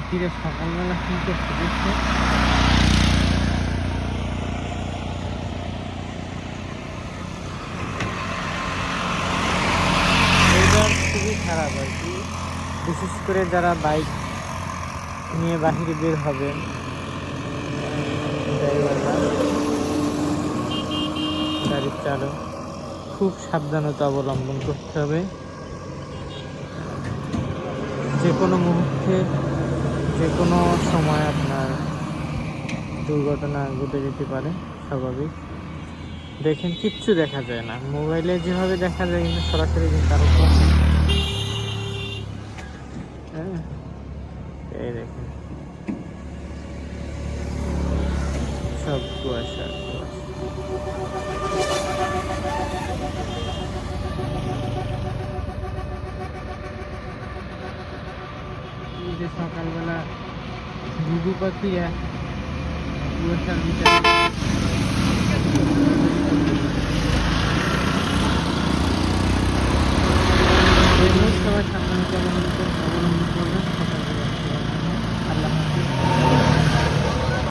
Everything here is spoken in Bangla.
কিরে সকালবেলা কি করছে দেখছো? ওয়েদার খুবই খারাপ আর কি, বিশেষ করে যারা বাইক নিয়ে বাহিরে বের হবেন, ড্রাইভাররা, গাড়ির চালক, খুব সাবধানতা অবলম্বন করতে হবে। যে কোনো মুহূর্তে, যে কোনো সময় আপনার দুর্ঘটনা ঘটে যেতে পারে, স্বাভাবিক। দেখেন কিচ্ছু দেখা যায় না, মোবাইলে যেভাবে দেখা যায় কিন্তু সরাসরি কিন্তু আরো কম। হ্যাঁ, এই দেখেন সব কুয়াশা কুয়াশা। এই যে সকালবেলা ঘুঘু পাখিরা কুয়াশার ভিতরে